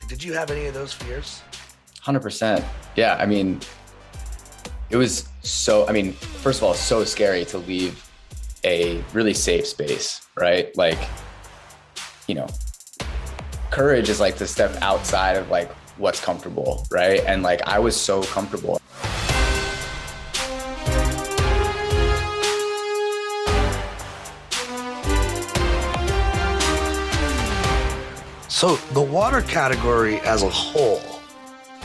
Did you have any of those fears? 100%. Yeah. I mean, first of all, it's so scary to leave a really safe space, right? Like, courage is like to step outside of like what's comfortable, right? And like, I was so comfortable. So the water category as a whole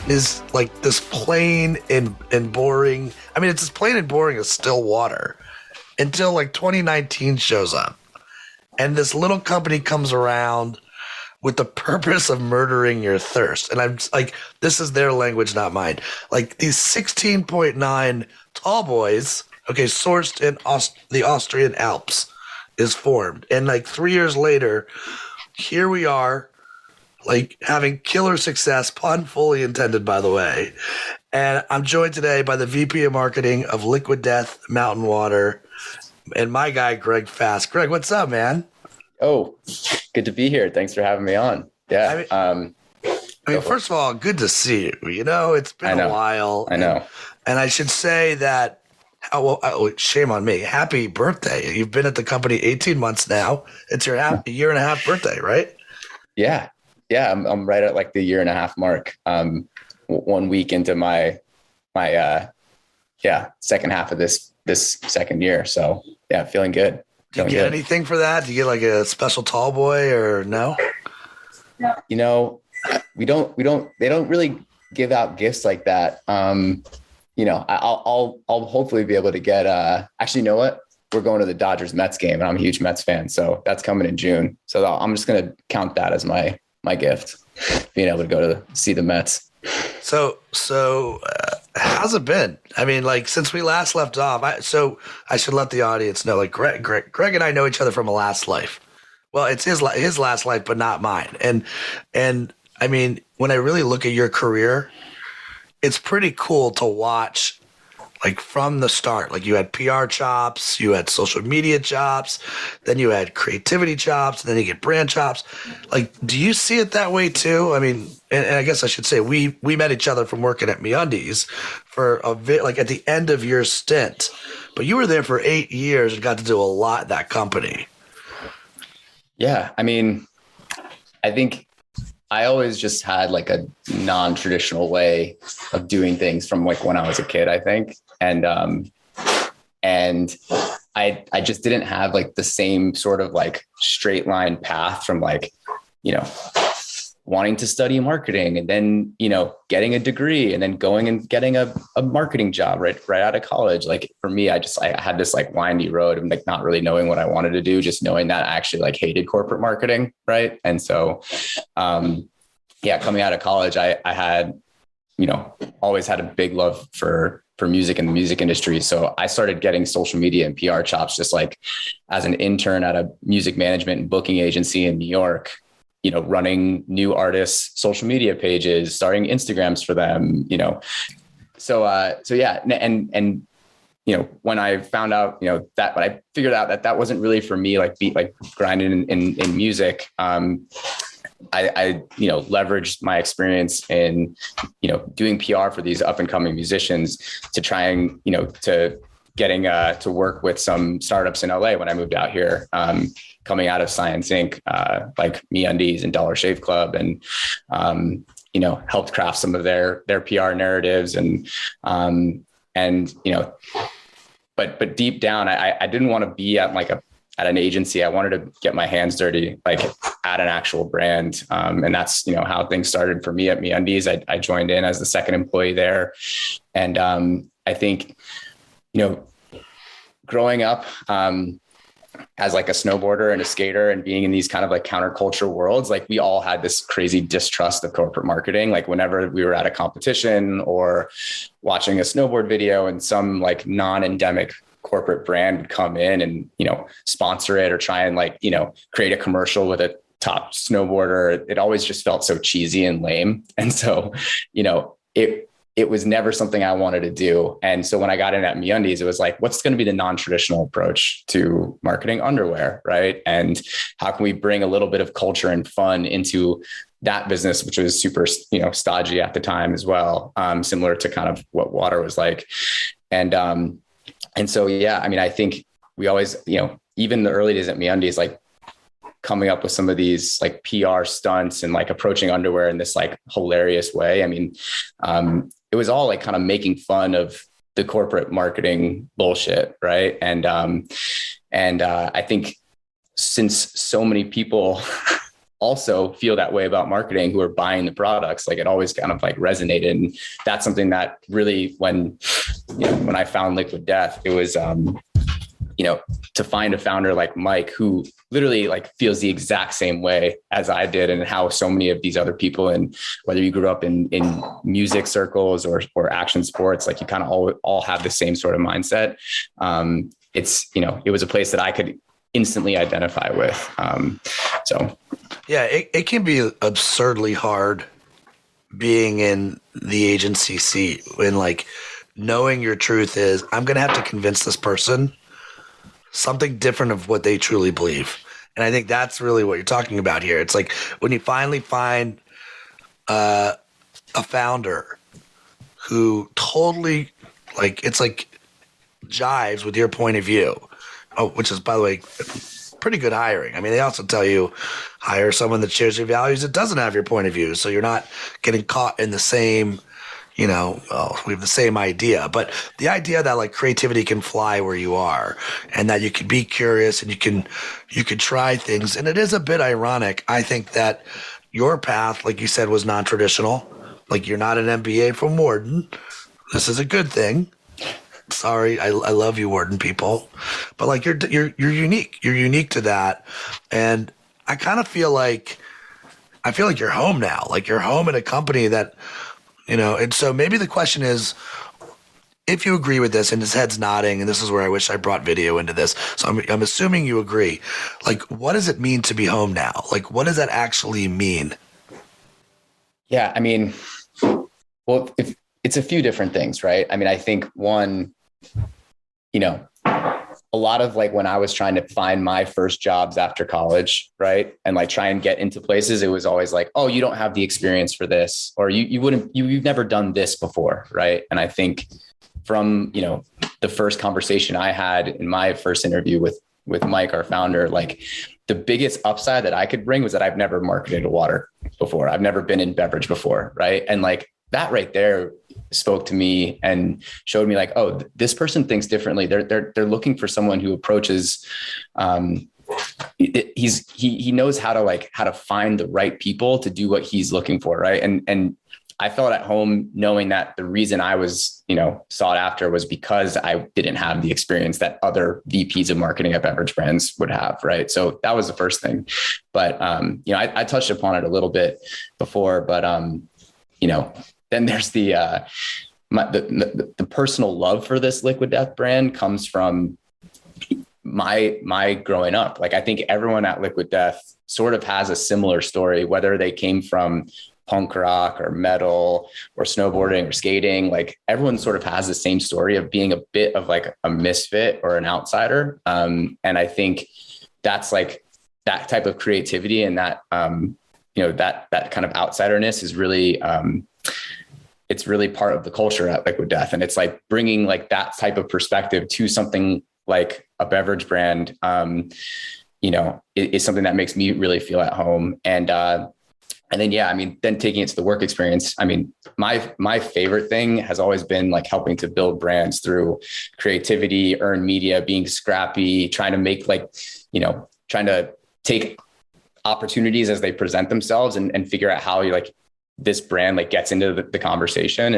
is like this plain and boring. I mean, it's as plain and boring as still water until like 2019 shows up. And this little company comes around with the purpose of murdering your thirst. And I'm like, this is their language, not mine. Like these 16.9 tallboys, okay, sourced in the Austrian Alps is formed. And like 3 years later, here we are, like having killer success, pun fully intended, by the way. And I'm joined today by the VP of Marketing of Liquid Death Mountain Water and my guy, Greg Fass. Greg, what's up, man? Oh, good to be here. Thanks for having me on. Yeah. I mean, first of all, good to see you. You know, it's been a while. I know. And I should say that, shame on me. Happy birthday. You've been at the company 18 months now. It's your year and a half birthday, right? Yeah. Yeah. I'm right at like the year and a half mark. 1 week into my second half of this second year. So yeah, feeling good. Do you get anything for that? Do you get like a special tall boy or no? You know, they don't really give out gifts like that. I'll hopefully be able to get, actually, you know what? We're going to the Dodgers Mets game and I'm a huge Mets fan. So that's coming in June. So I'm just going to count that as my gift, being able to go to see the Mets. So how's it been? I mean, like since we last left off, I should let the audience know, like Greg and I know each other from a last life. Well, it's his last life, but not mine. And I mean, when I really look at your career, it's pretty cool to watch, like from the start. Like you had PR chops, you had social media chops, then you had creativity chops, and then you get brand chops. Like, do you see it that way too? I mean, and I guess I should say we met each other from working at MeUndies for like at the end of your stint, but you were there for 8 years and got to do a lot at that company. Yeah, I mean, I think I always just had like a non-traditional way of doing things from like when I was a kid, I think. And I just didn't have like the same sort of like straight line path from like, wanting to study marketing and then, getting a degree and then going and getting a marketing job right out of college. Like for me, I had this like windy road of like not really knowing what I wanted to do, just knowing that I actually like hated corporate marketing. Right. And so, coming out of college, I had, always had a big love for music and the music industry. So I started getting social media and PR chops, just like as an intern at a music management and booking agency in New York, running new artists' social media pages, starting Instagrams for them, So yeah. And, when I found out, that, but I figured out that wasn't really for me, like grinding in music. I leveraged my experience in, doing PR for these up and coming musicians to try and, to getting to work with some startups in LA when I moved out here, coming out of Science Inc., like MeUndies and Dollar Shave Club, and, helped craft some of their PR narratives but deep down, I didn't want to be at at an agency. I wanted to get my hands dirty, like at an actual brand. And that's, how things started for me at MeUndies. I joined in as the second employee there. And I think, growing up as like a snowboarder and a skater and being in these kind of like counterculture worlds, like we all had this crazy distrust of corporate marketing. Like whenever we were at a competition or watching a snowboard video and some like non-endemic corporate brand would come in and, sponsor it or try and like, create a commercial with a top snowboarder, it always just felt so cheesy and lame. And so, it was never something I wanted to do. And so when I got in at MeUndies, it was like, what's going to be the non-traditional approach to marketing underwear, right? And how can we bring a little bit of culture and fun into that business, which was super, stodgy at the time as well, similar to kind of what water was like. And so, yeah, I mean, I think we always, even the early days at MeUndies, like coming up with some of these like PR stunts and like approaching underwear in this like hilarious way. I mean, it was all like kind of making fun of the corporate marketing bullshit. Right. And I think since so many people also feel that way about marketing who are buying the products, like it always kind of like resonated. And that's something that really, when I found Liquid Death, it was, to find a founder like Mike, who literally like feels the exact same way as I did, and how so many of these other people, and whether you grew up in music circles or action sports, like you kind of all have the same sort of mindset. It was a place that I could instantly identify with. So yeah, it can be absurdly hard being in the agency seat when like knowing your truth is I'm going to have to convince this person something different of what they truly believe. And I think that's really what you're talking about here. It's like when you finally find a founder who totally it's like jives with your point of view. Oh, which is, by the way, pretty good hiring. I mean, they also tell you hire someone that shares your values that doesn't have your point of view. So you're not getting caught in the same, we have the same idea, but the idea that like creativity can fly where you are and that you can be curious and you can try things. And it is a bit ironic. I think that your path, like you said, was non-traditional. Like you're not an MBA from Wharton. This is a good thing. Sorry, I love you, Wharton people, but like you're unique. You're unique to that, and I kind of feel like you're home now. Like you're home in a company that, And so maybe the question is, if you agree with this, and his head's nodding, and this is where I wish I brought video into this. So I'm assuming you agree. Like, what does it mean to be home now? Like, what does that actually mean? Yeah, I mean, well, if it's a few different things, right? I mean, I think one, a lot of like when I was trying to find my first jobs after college, right? And like try and get into places, it was always like, oh, you don't have the experience for this, or you've never done this before. Right. And I think from, the first conversation I had in my first interview with Mike, our founder, like the biggest upside that I could bring was that I've never marketed water before. I've never been in beverage before. Right. And like that right there spoke to me and showed me like, oh, this person thinks differently. They're looking for someone who approaches, he knows how to find the right people to do what he's looking for. Right. And I felt at home knowing that the reason I was, sought after was because I didn't have the experience that other VPs of marketing at beverage brands would have. Right. So that was the first thing. But, I touched upon it a little bit before, but, then there's the personal love for this Liquid Death brand comes from my growing up. Like I think everyone at Liquid Death sort of has a similar story, whether they came from punk rock or metal or snowboarding or skating. Like everyone sort of has the same story of being a bit of like a misfit or an outsider. And I think that's like that type of creativity and that, that kind of outsiderness is really, it's really part of the culture at Liquid Death. And it's like bringing like that type of perspective to something like a beverage brand, is something that makes me really feel at home. And then, yeah, I mean, then taking it to the work experience. I mean, my favorite thing has always been like helping to build brands through creativity, earned media, being scrappy, trying to make trying to take opportunities as they present themselves and figure out how this brand gets into the conversation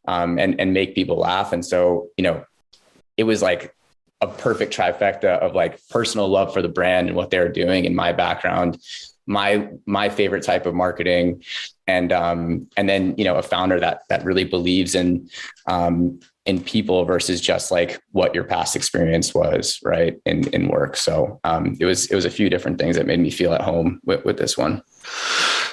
and make people laugh. And so, it was like a perfect trifecta of like personal love for the brand and what they're doing in my background, my favorite type of marketing. And then, a founder that really believes in people versus just like what your past experience was, right. In work. So it was a few different things that made me feel at home with this one.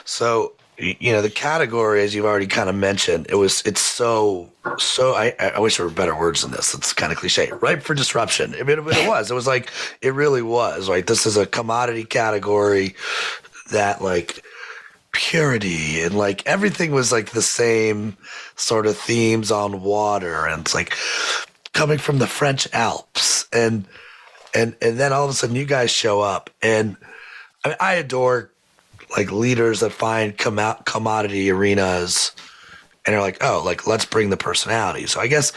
So the category, as you've already kind of mentioned, it's so, I wish there were better words than this. It's kind of cliche, ripe for disruption. I mean, it was like, it really was, right? This is a commodity category that like purity and like everything was like the same sort of themes on water. And it's like coming from the French Alps and then all of a sudden you guys show up and I mean, I adore like leaders that find commodity arenas and are like, oh, like let's bring the personality. So I guess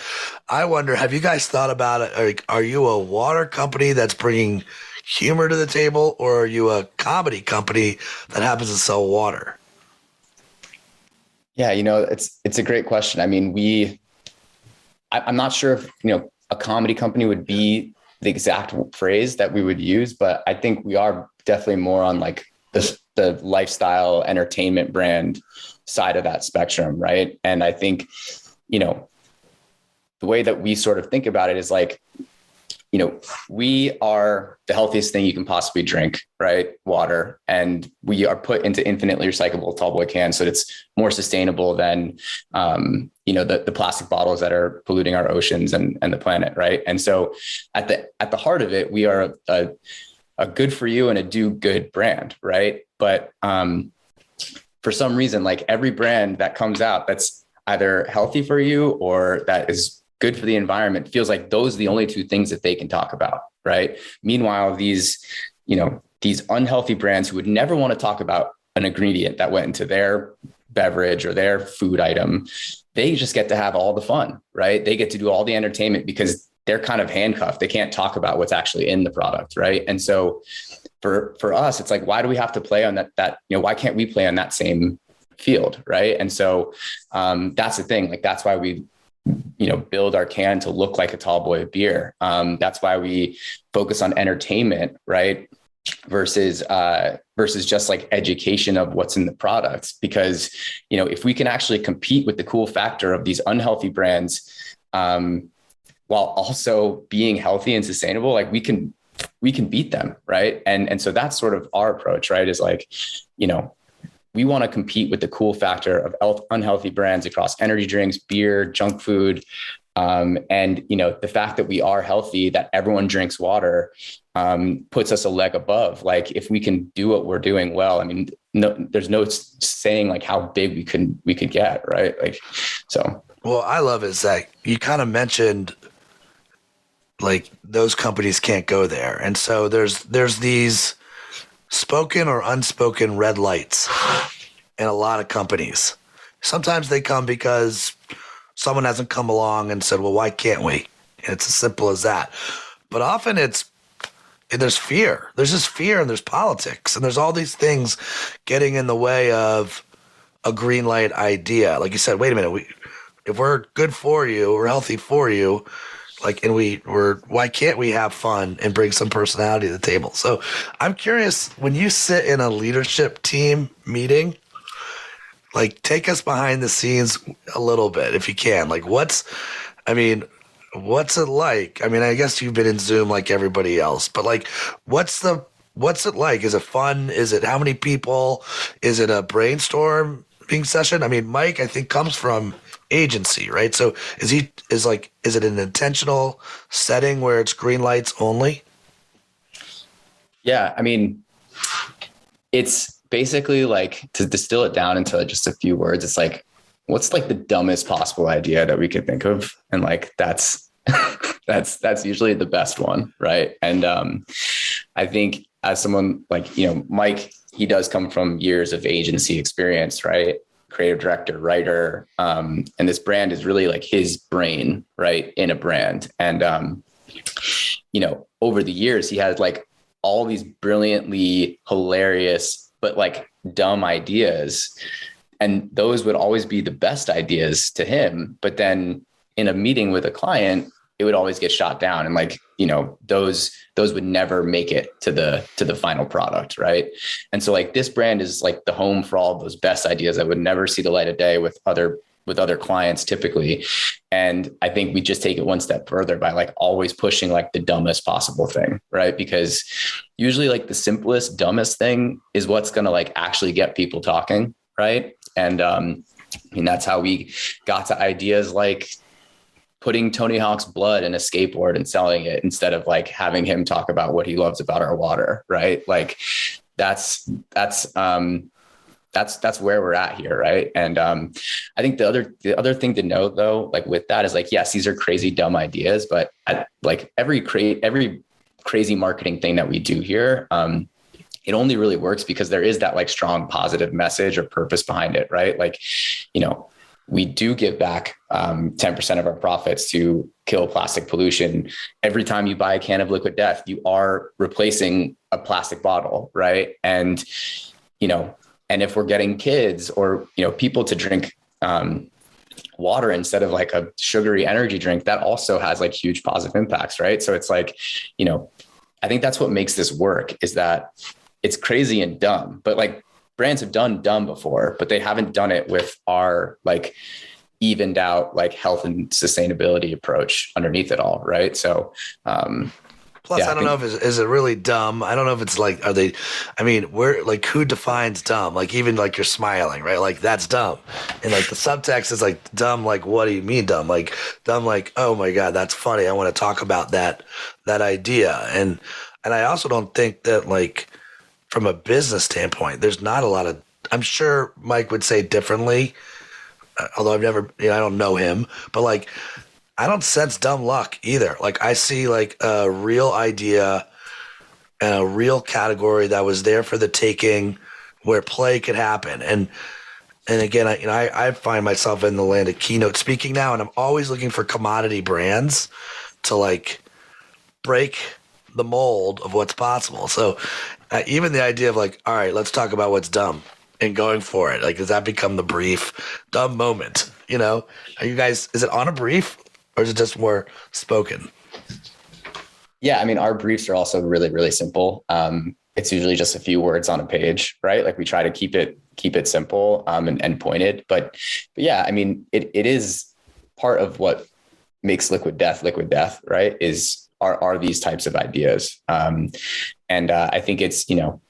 I wonder, have you guys thought about it? Like, are you a water company that's bringing humor to the table, or are you a comedy company that happens to sell water? Yeah, it's a great question. I mean, I'm not sure if, a comedy company would be the exact phrase that we would use, but I think we are definitely more on like the lifestyle entertainment brand side of that spectrum. Right. And I think, the way that we sort of think about it is like, we are the healthiest thing you can possibly drink, right? Water. And we are put into infinitely recyclable tallboy cans. So it's more sustainable than, the plastic bottles that are polluting our oceans and the planet. Right. And so at the heart of it, we are a good for you and a do good brand. Right. But, for some reason, like every brand that comes out that's either healthy for you or that is good for the environment feels like those are the only two things that they can talk about. Right. Meanwhile, these unhealthy brands who would never want to talk about an ingredient that went into their beverage or their food item, they just get to have all the fun, right? They get to do all the entertainment because they're kind of handcuffed. They can't talk about what's actually in the product. Right. And so for us, it's like, why do we have to play on that, why can't we play on that same field? Right. And so that's the thing. Like, that's why we, build our can to look like a tall boy of beer. That's why we focus on entertainment, right? Versus just like education of what's in the products. Because, if we can actually compete with the cool factor of these unhealthy brands, while also being healthy and sustainable, like we can beat them. Right. And so that's sort of our approach, right? Is like, we want to compete with the cool factor of unhealthy brands across energy drinks, beer, junk food. And, the fact that we are healthy, that everyone drinks water, puts us a leg above. Like if we can do what we're doing well, I mean, there's no saying like how big we could get. Right. Like, so. Well, I love is that you kind of mentioned like those companies can't go there. And so there's these spoken or unspoken red lights in a lot of companies. Sometimes they come because someone hasn't come along and said, well, why can't we? And it's as simple as that. But often there's fear. There's just fear and there's politics and there's all these things getting in the way of a green light idea. Like you said, wait a minute, if we're good for you, we're healthy for you, like, and why can't we have fun and bring some personality to the table? So I'm curious, when you sit in a leadership team meeting, like take us behind the scenes a little bit, if you can. Like what's it like? I mean, I guess you've been in Zoom like everybody else, but like, what's it like? Is it fun? Is it how many people? Is it a brainstorming session? I mean, Mike, I think comes from agency, right? So is it an intentional setting where it's green lights only? Yeah. I mean, it's basically like, to distill it down into just a few words, it's like, what's like the dumbest possible idea that we could think of? And like, that's usually the best one. Right. And, I think as someone like, Mike, he does come from years of agency experience, right? Creative director, writer. And this brand is really like his brain, right? In a brand. And, over the years, he had like all these brilliantly hilarious, but like dumb ideas. And those would always be the best ideas to him. But then in a meeting with a client, it would always get shot down. And like, those would never make it to the final product. Right. And so like this brand is like the home for all of those best ideas that would never see the light of day with other clients typically. And I think we just take it one step further by like always pushing like the dumbest possible thing. Right. Because usually like the simplest, dumbest thing is what's going to like actually get people talking. right? And I mean, that's how we got to ideas like putting Tony Hawk's blood in a skateboard and selling it instead of like having him talk about what he loves about our water, right? Like that's where we're at here, right? And I think the other thing to note though, like with that is like, yes, these are crazy dumb ideas, but like every crazy marketing thing that we do here, it only really works because there is that like strong positive message or purpose behind it, right? Like, you know, we do give back 10% of our profits to kill plastic pollution. Every time you buy a can of Liquid Death, you are replacing a plastic bottle, right? And, you know, and if we're getting kids or, you know, people to drink water instead of like a sugary energy drink, that also has like huge positive impacts, right? So it's like, you know, I think that's what makes this work, is that it's crazy and dumb, but like brands have done dumb before, but they haven't done it with our like evened out like health and sustainability approach underneath it all, right? So plus, I don't know if is it really dumb. I don't know if it's like, I mean, where, like, who defines dumb? Like, even like you're smiling, right? Like, that's dumb. And like the subtext is like dumb. Like, what do you mean dumb? Like dumb, like, oh my God, that's funny. I want to talk about that idea. And I also don't think that, like, from a business standpoint, there's not a lot of, I'm sure Mike would say differently, although I've never, I don't know him, but like, I don't sense dumb luck either. Like, I see like a real idea and a real category that was there for the taking, where play could happen. And again, I find myself in the land of keynote speaking now, and I'm always looking for commodity brands to like break the mold of what's possible. So even the idea of like, all right, let's talk about what's dumb and going for it. Like, does that become the brief dumb moment? You know, are you guys, is it on a brief or is it just more spoken? Yeah. I mean, our briefs are also really, really simple. It's usually just a few words on a page, right? Like we try to keep it simple and pointed, but yeah, I mean, it is part of what makes liquid death, right? Are these types of ideas. And I think it's, you know,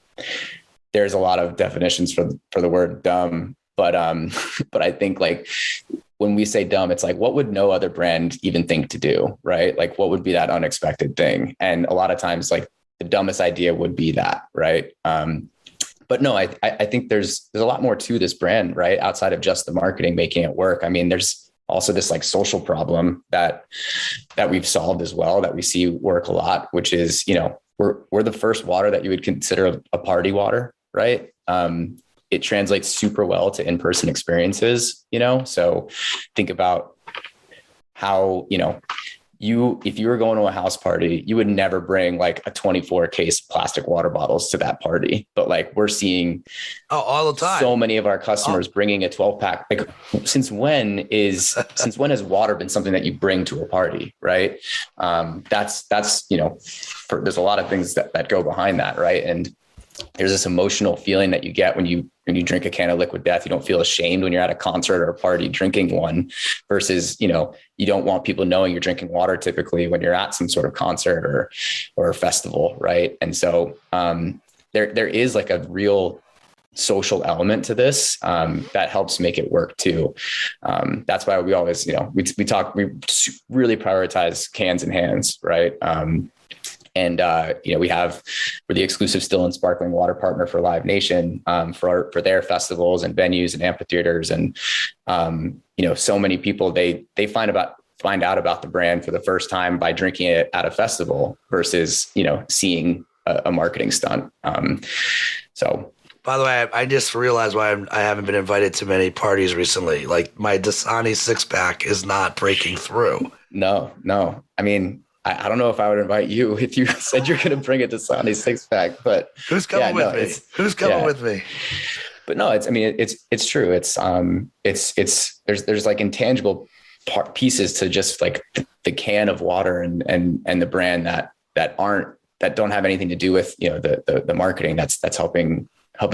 there's a lot of definitions for the word dumb, but I think like when we say dumb, it's like, what would no other brand even think to do, right? Like what would be that unexpected thing? And a lot of times like the dumbest idea would be that, right? But no, I think there's a lot more to this brand, right? Outside of just the marketing, making it work. I mean, there's also this like social problem that we've solved as well, that we see work a lot, which is, you know, we're the first water that you would consider a party water, right? It translates super well to in-person experiences, you know? So think about how, you know, if you were going to a house party, you would never bring like a 24 case of plastic water bottles to that party. But like we're seeing all the time, so many of our customers bringing a 12 pack. Like since when has water been something that you bring to a party? Right. That's, you know, there's a lot of things that go behind that. Right. And there's this emotional feeling that you get when you drink a can of Liquid Death. You don't feel ashamed when you're at a concert or a party drinking one, versus, you know, you don't want people knowing you're drinking water typically when you're at some sort of concert or a festival. Right. And so there is like a real social element to this that helps make it work too. That's why we always, you know, we really prioritize cans and hands. Right. And, you know, we're the exclusive still and sparkling water partner for Live Nation for their festivals and venues and amphitheaters. And, you know, so many people, they find out about the brand for the first time by drinking it at a festival versus, you know, seeing a marketing stunt. So. By the way, I just realized why I haven't been invited to many parties recently. Like my Dasani 6-pack is not breaking through. No. I mean, I don't know if I would invite you if you said you're going to bring a Dasani 6-pack, but who's coming with me? Who's coming with me? But no, it's true. There's like intangible pieces to just like the can of water and the brand that don't have anything to do with, you know, the marketing that's helping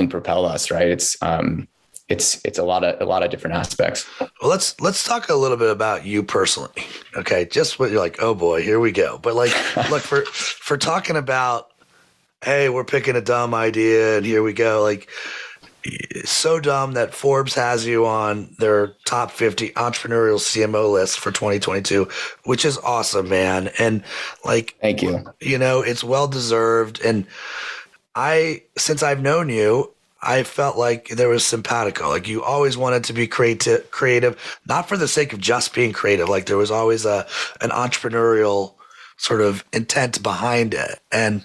propel us. Right. It's a lot of different aspects. Well, let's talk a little bit about you personally. Okay. Just what you're like, oh boy, here we go. But like, look, for talking about, hey, we're picking a dumb idea and here we go. Like, It's so dumb that Forbes has you on their top 50 entrepreneurial CMO list for 2022, which is awesome, man. And like, Thank you. it's well deserved. And since I've known you, I felt like there was simpatico. Like you always wanted to be creative, not for the sake of just being creative. Like there was always an entrepreneurial sort of intent behind it. And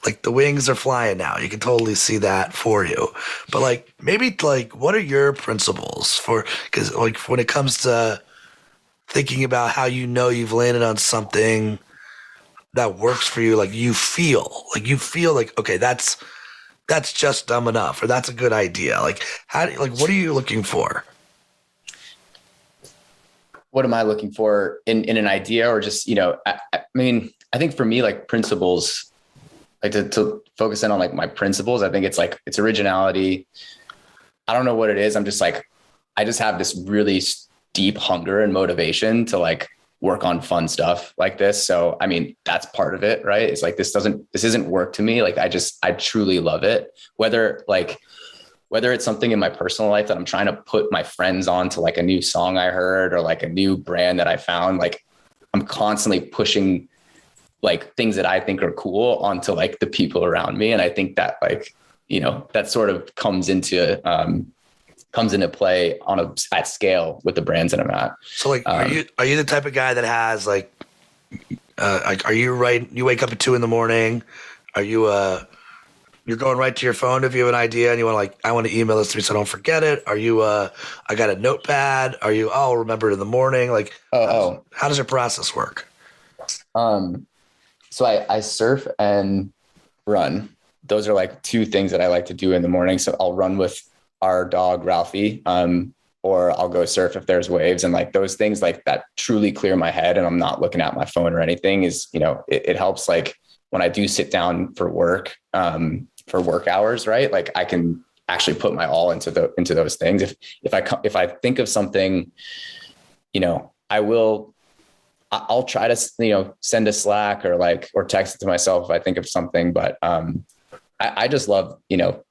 like the wings are flying now. You can totally see that for you. But like maybe like what are your principles for, because like when it comes to thinking about how you've landed on something that works for you, like you feel like okay, that's just dumb enough, or that's a good idea. Like what are you looking for? What am I looking for in an idea, or just, I mean, I think for me, like principles, like to focus in on like my principles, I think it's originality. I don't know what it is. I'm just like, I just have this really deep hunger and motivation to like work on fun stuff like this. So, I mean, that's part of it, right? It's like, this isn't work to me. Like, I truly love it. Whether it's something in my personal life that I'm trying to put my friends on to like a new song I heard, or like a new brand that I found, like I'm constantly pushing like things that I think are cool onto like the people around me. And I think that like, that sort of comes into play at scale with the brands that I'm at. So like, are you the type of guy that has like are you right? You wake up at 2 a.m. Are you you're going right to your phone if you have an idea and you want to like, I want to email this to me so I don't forget it? Are you I got a notepad? Are you, I'll remember it in the morning? Like, how does your process work? So I surf and run. Those are like two things that I like to do in the morning. So I'll run with our dog, Ralphie, or I'll go surf if there's waves. And like those things like that truly clear my head, and I'm not looking at my phone or anything, is, it helps like when I do sit down for work hours, right? Like I can actually put my all into those things. If I think of something, I'll try to, send a Slack or text it to myself if I think of something, but, I just love,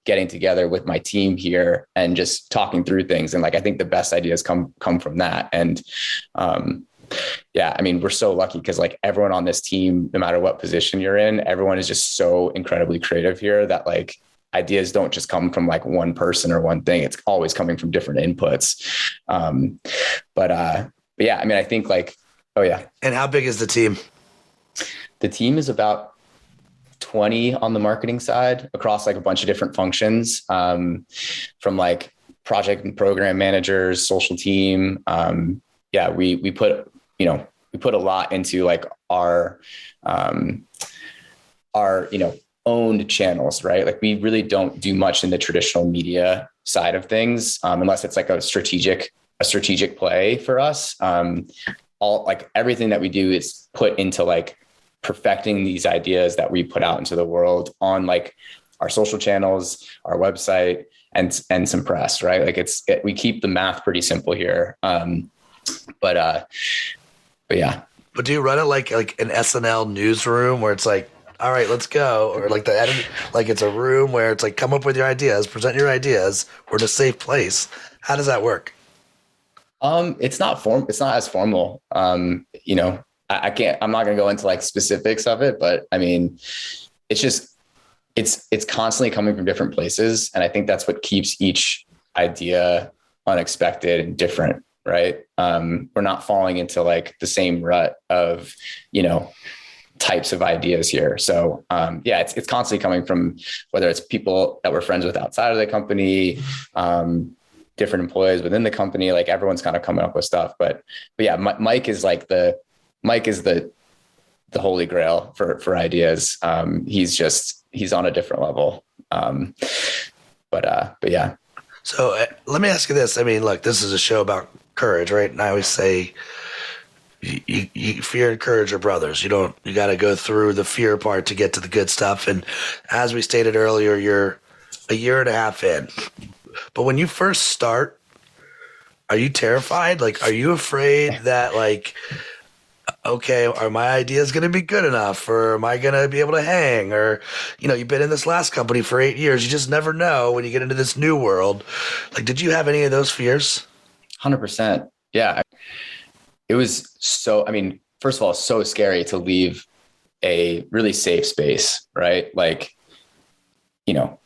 getting together with my team here and just talking through things. And like, I think the best ideas come from that. And, yeah, I mean, we're so lucky because like everyone on this team, no matter what position you're in, everyone is just so incredibly creative here that like ideas don't just come from like one person or one thing. It's always coming from different inputs. But yeah, I mean, I think like, oh yeah. And how big is the team? The team is about 20 on the marketing side across like a bunch of different functions, from like project and program managers, social team. Yeah, we put a lot into like our owned channels, right? Like we really don't do much in the traditional media side of things, unless it's like a strategic play for us. All like everything that we do is put into like perfecting these ideas that we put out into the world on like our social channels, our website, and some press, right? Like we keep the math pretty simple here. But yeah. But do you run it like an SNL newsroom where it's like, all right, let's go, or like the edit, like it's a room where it's like, come up with your ideas, present your ideas, we're in a safe place? How does that work? It's not as formal. I can't, I'm not going to go into like specifics of it, but I mean, it's just, it's constantly coming from different places. And I think that's what keeps each idea unexpected and different, right? We're not falling into like the same rut of, types of ideas here. So, yeah, it's constantly coming from, whether it's people that we're friends with outside of the company, different employees within the company, like everyone's kind of coming up with stuff. But yeah, Mike is the holy grail for ideas. He's on a different level. But yeah. So let me ask you this. I mean, look, this is a show about courage, right? And I always say, you fear and courage are brothers. You got to go through the fear part to get to the good stuff. And as we stated earlier, you're a year and a half in. But when you first start, are you terrified? Like, are you afraid that like okay, are my ideas going to be good enough, or am I going to be able to hang? Or, you've been in this last company for 8 years. You just never know when you get into this new world. Like, did you have any of those fears? 100%. Yeah. It was so, I mean, first of all, so scary to leave a really safe space, right? Like, you know,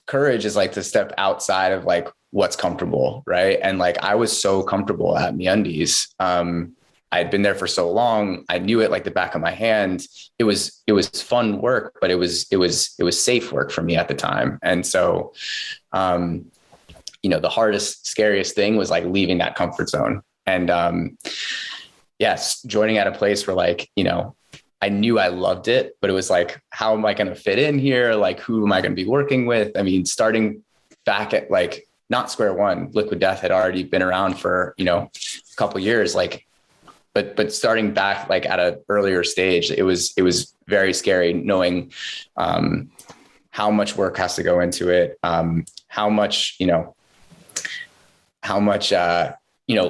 courage is like to step outside of like what's comfortable, right? And like I was so comfortable at MeUndies. I had been there for so long. I knew it like the back of my hand. It was fun work, but it was safe work for me at the time. And so, the hardest, scariest thing was like leaving that comfort zone. And yes, joining at a place where like, I knew I loved it, but it was like, how am I going to fit in here? Like, who am I going to be working with? I mean, starting back at like not square one, Liquid Death had already been around for, a couple of years, like, but starting back like at an earlier stage, it was very scary knowing how much work has to go into it, how much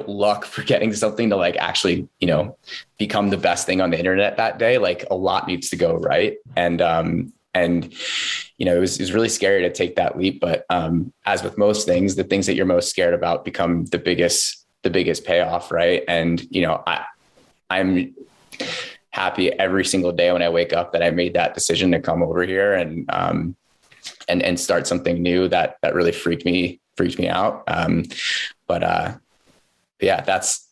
luck for getting something to like actually, become the best thing on the internet that day. Like a lot needs to go right. And it was really scary to take that leap. But as with most things, the things that you're most scared about become the biggest payoff. Right. And, I'm happy every single day when I wake up that I made that decision to come over here and start something new that really freaked me out. But yeah, that's,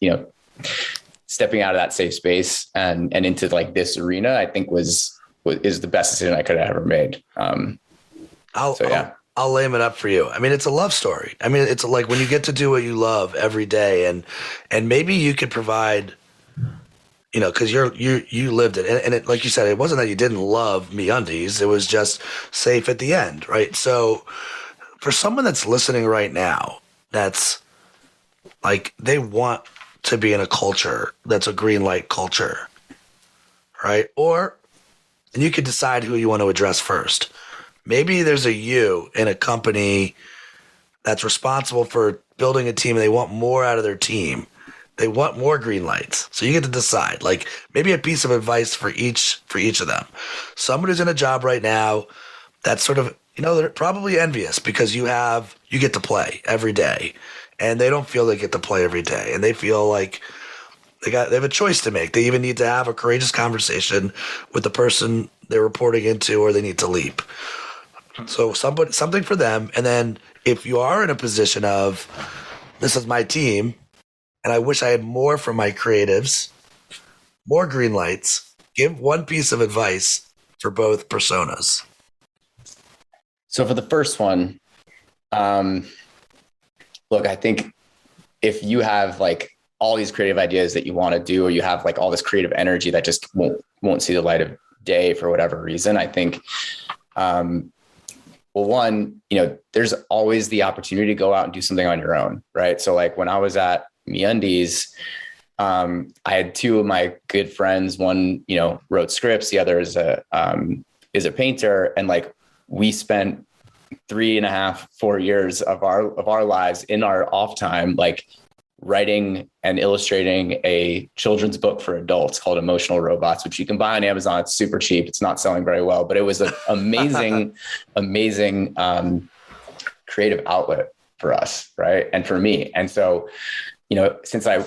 stepping out of that safe space and into like this arena, I think is the best decision I could have ever made. I'll lame it up for you. I mean, it's a love story. I mean, it's like when you get to do what you love every day and maybe you could provide, cause you lived it. And it, like you said, it wasn't that you didn't love MeUndies. It was just safe at the end. Right. So for someone that's listening right now, that's like, they want to be in a culture that's a green light culture. Right. And you could decide who you want to address first. Maybe there's a you in a company that's responsible for building a team and they want more out of their team. They want more green lights. So you get to decide, like maybe a piece of advice for each of them. Someone who's in a job right now that's sort of, they're probably envious because you get to play every day and they don't feel they get to play every day. And they feel like they have a choice to make. They even need to have a courageous conversation with the person they're reporting into, or they need to leap. So something for them. And then if you are in a position of, this is my team, and I wish I had more from my creatives, more green lights, give one piece of advice for both personas. So for the first one, look, I think if you have like all these creative ideas that you want to do, or you have like all this creative energy that just won't see the light of day for whatever reason, I think, well, one, there's always the opportunity to go out and do something on your own. Right. So like when I was at MeUndies, I had two of my good friends. One, wrote scripts. The other is a painter. And like, we spent 3.5, 4 years of our lives in our off time, like writing and illustrating a children's book for adults called Emotional Robots, which you can buy on Amazon. It's super cheap. It's not selling very well, but it was an amazing creative outlet for us. Right. And for me. And so, since I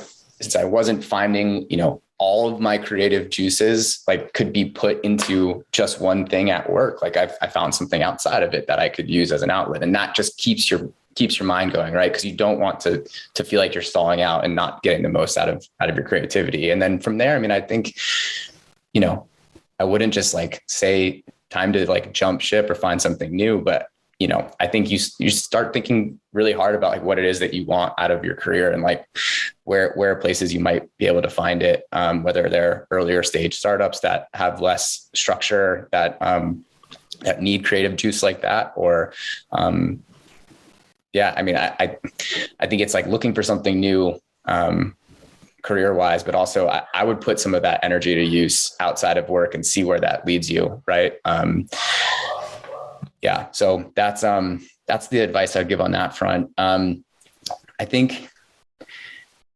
wasn't finding, all of my creative juices like could be put into just one thing at work, like I found something outside of it that I could use as an outlet, and that just keeps your mind going, right? Because you don't want to feel like you're stalling out and not getting the most out of your creativity. And then from there, I mean, I think, I wouldn't just like say time to like jump ship or find something new, but I think you start thinking really hard about like what it is that you want out of your career and like where places you might be able to find it, whether they're earlier stage startups that have less structure that need creative juice like that, or yeah, I mean, I think it's like looking for something new career wise, but also I would put some of that energy to use outside of work and see where that leads you. Right. Yeah. So that's the advice I'd give on that front. I think,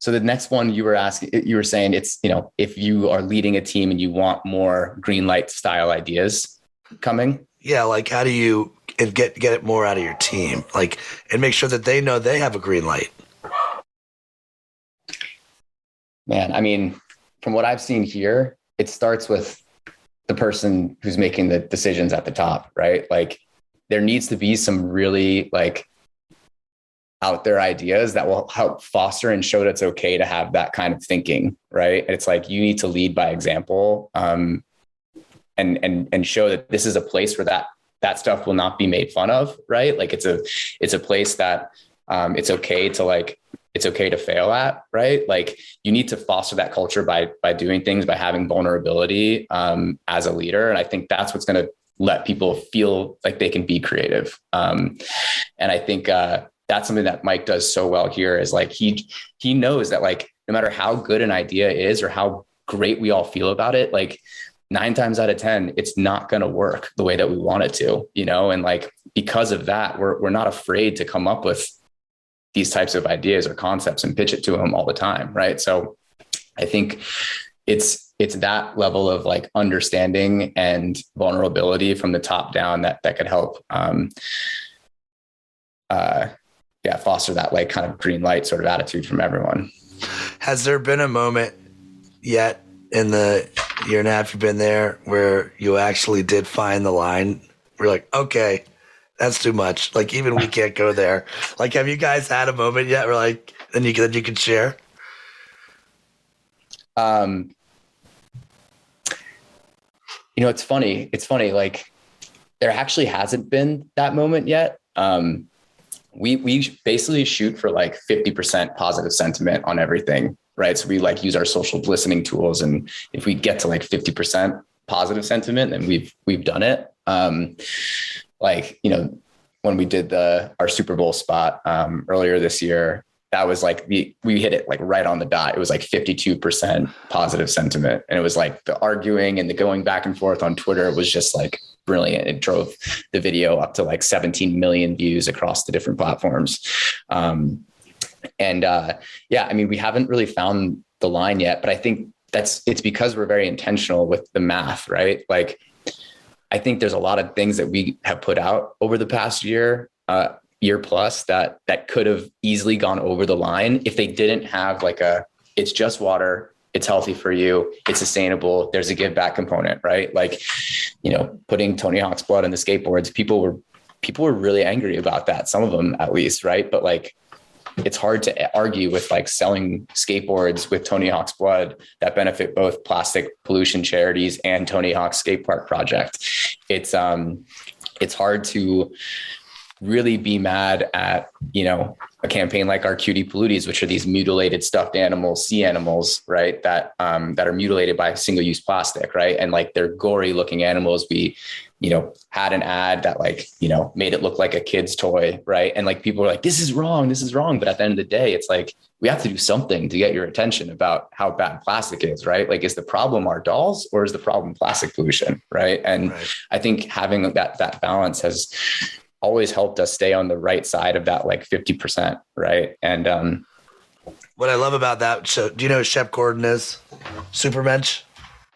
So the next one you were saying it's, if you are leading a team and you want more green light style ideas coming. Yeah. Like how do you get it more out of your team? Like, and make sure that they know they have a green light. Man, I mean, from what I've seen here, it starts with the person who's making the decisions at the top, right? Like there needs to be some really like out there ideas that will help foster and show that it's okay to have that kind of thinking, right? And it's like, you need to lead by example, and show that this is a place where that stuff will not be made fun of, right? Like it's a place that, it's okay to fail at, right? Like you need to foster that culture by doing things, by having vulnerability, as a leader. And I think that's what's going to let people feel like they can be creative. And I think, that's something that Mike does so well here is like, he knows that like, no matter how good an idea is or how great we all feel about it, like 9 times out of 10, it's not going to work the way that we want it to, and like, because of that, we're not afraid to come up with these types of ideas or concepts and pitch it to them all the time. Right. So I think it's that level of like understanding and vulnerability from the top down that could help, foster that like kind of green light sort of attitude from everyone. Has there been a moment yet in the year and a half you've been there where you actually did find the line? We're like, okay, that's too much. Like even we can't go there. Like, have you guys had a moment yet where like, then you can share? It's funny. Like there actually hasn't been that moment yet. We basically shoot for like 50% positive sentiment on everything, right? So we like use our social listening tools, and if we get to like 50% positive sentiment, then we've done it. Like when we did our Super Bowl spot earlier this year, that was like we hit it like right on the dot. It was like 52% positive sentiment, and it was like the arguing and the going back and forth on Twitter was just like brilliant. It drove the video up to like 17 million views across the different platforms. I mean, we haven't really found the line yet, but I think it's because we're very intentional with the math, right? Like, I think there's a lot of things that we have put out over the past year plus that could have easily gone over the line if they didn't have like it's just water, it's healthy for you, it's sustainable, there's a give back component, right? Like, putting Tony Hawk's blood on the skateboards, people were really angry about that. Some of them at least. Right. But like, it's hard to argue with like selling skateboards with Tony Hawk's blood that benefit both plastic pollution charities and Tony Hawk's skate park project. It's hard to really be mad at, a campaign like our Cutie Polluties, which are these mutilated stuffed animals, sea animals, right? That are mutilated by single-use plastic, right? And like they're gory looking animals. We, had an ad that like, made it look like a kid's toy, right? And like people were like, this is wrong. But at the end of the day, it's like, we have to do something to get your attention about how bad plastic is, right? Like, is the problem our dolls or is the problem plastic pollution, right? And right. I think having that balance has always helped us stay on the right side of that, like 50%. Right. And, what I love about that, so do you know who Shep Gordon is? Supermensch?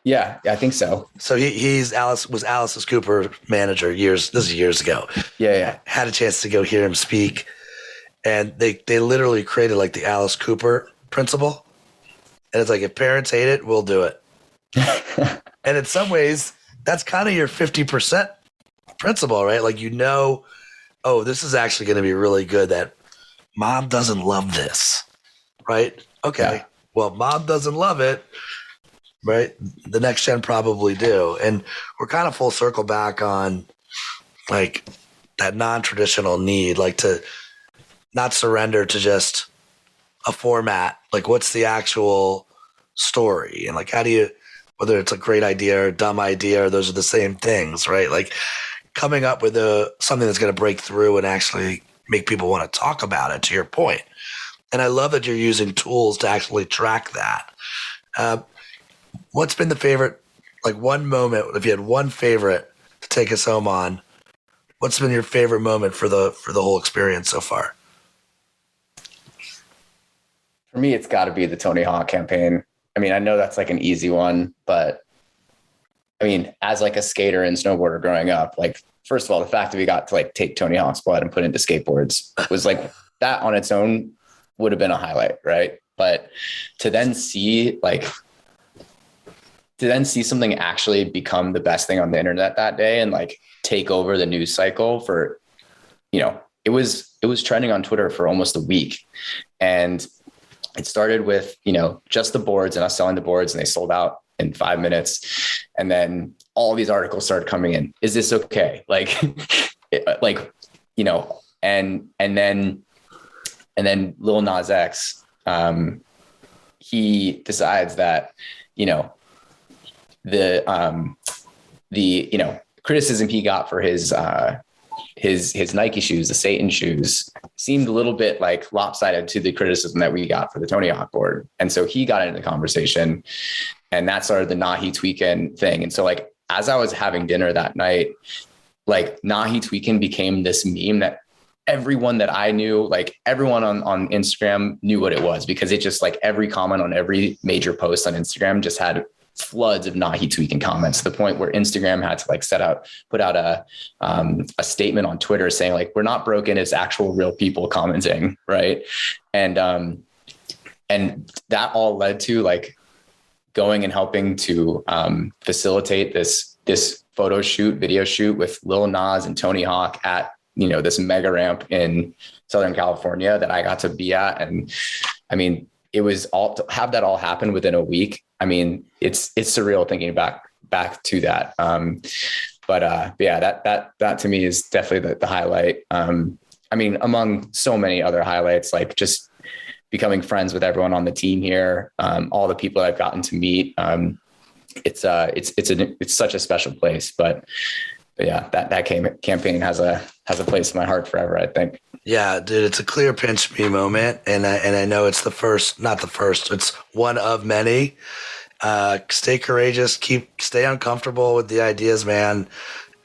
Yeah, I think so. So was Alice's Cooper manager years ago. Yeah. Had a chance to go hear him speak. And they literally created like the Alice Cooper principle. And it's like, if parents hate it, we'll do it. And in some ways, that's kind of your 50% principle, right? Like, oh, this is actually going to be really good that mom doesn't love this, right? Okay. Yeah. Well, mom doesn't love it, right? The next gen probably do. And we're kind of full circle back on like that non-traditional need, like to not surrender to just a format. Like, what's the actual story? And like, how do you, whether it's a great idea or a dumb idea, or those are the same things, right? Like, coming up with something that's going to break through and actually make people want to talk about it, to your point. And I love that you're using tools to actually track that. What's been the favorite, like one moment, if you had one favorite to take us home on, what's been your favorite moment for the whole experience so far? For For me, it's got to be the Tony Hawk campaign. I mean, I know that's like an easy one, but I mean, as like a skater and snowboarder growing up, like, first of all, the fact that we got to like take Tony Hawk's blood and put it into skateboards was like, that on its own would have been a highlight, right? But to then see something actually become the best thing on the internet that day and like take over the news cycle for, you know, it was trending on Twitter for almost a week. And it started with, you know, just the boards and us selling the boards, and they sold out in 5 minutes. And then all these articles started coming in. Is this okay? Like, you know, and then Lil Nas X, he decides that, you know, the you know, criticism he got for his Nike shoes, the Satan shoes, seemed a little bit like lopsided to the criticism that we got for the Tony Hawk board. And so he got into the conversation, and that started the Nahi Tweakin' thing. And so like, as I was having dinner that night, like Nahi Tweakin' became this meme that everyone that I knew, like everyone on Instagram knew what it was, because it just like every comment on every major post on Instagram just had floods of Nahi Tweakin' comments, to the point where Instagram had to like put out a statement on Twitter saying like, we're not broken, it's actual real people commenting. Right. And that all led to like going and helping to facilitate this video shoot with Lil Nas and Tony Hawk at, you know, this mega ramp in Southern California that I got to be at. And I mean, it was all to have that all happen within a week. I mean, it's surreal thinking back to that. But yeah, that to me is definitely the highlight. I mean, among so many other highlights, like just becoming friends with everyone on the team here, all the people I've gotten to meet. It's such a special place, but yeah, that campaign has a place in my heart forever, I think. Yeah, dude, it's a clear pinch me moment. And I know it's not the first, it's one of many. Stay courageous, stay uncomfortable with the ideas, man.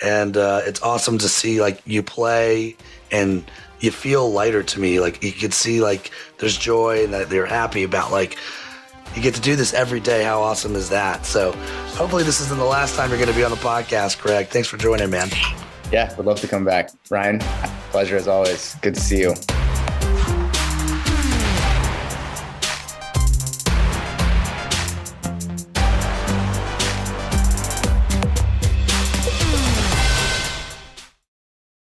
And it's awesome to see like you play and you feel lighter to me. Like you could see like there's joy and that they're happy about like, you get to do this every day. How awesome is that? So hopefully this isn't the last time you're going to be on the podcast, Greg. Thanks for joining, man. Yeah, would love to come back. Ryan, pleasure as always. Good to see you.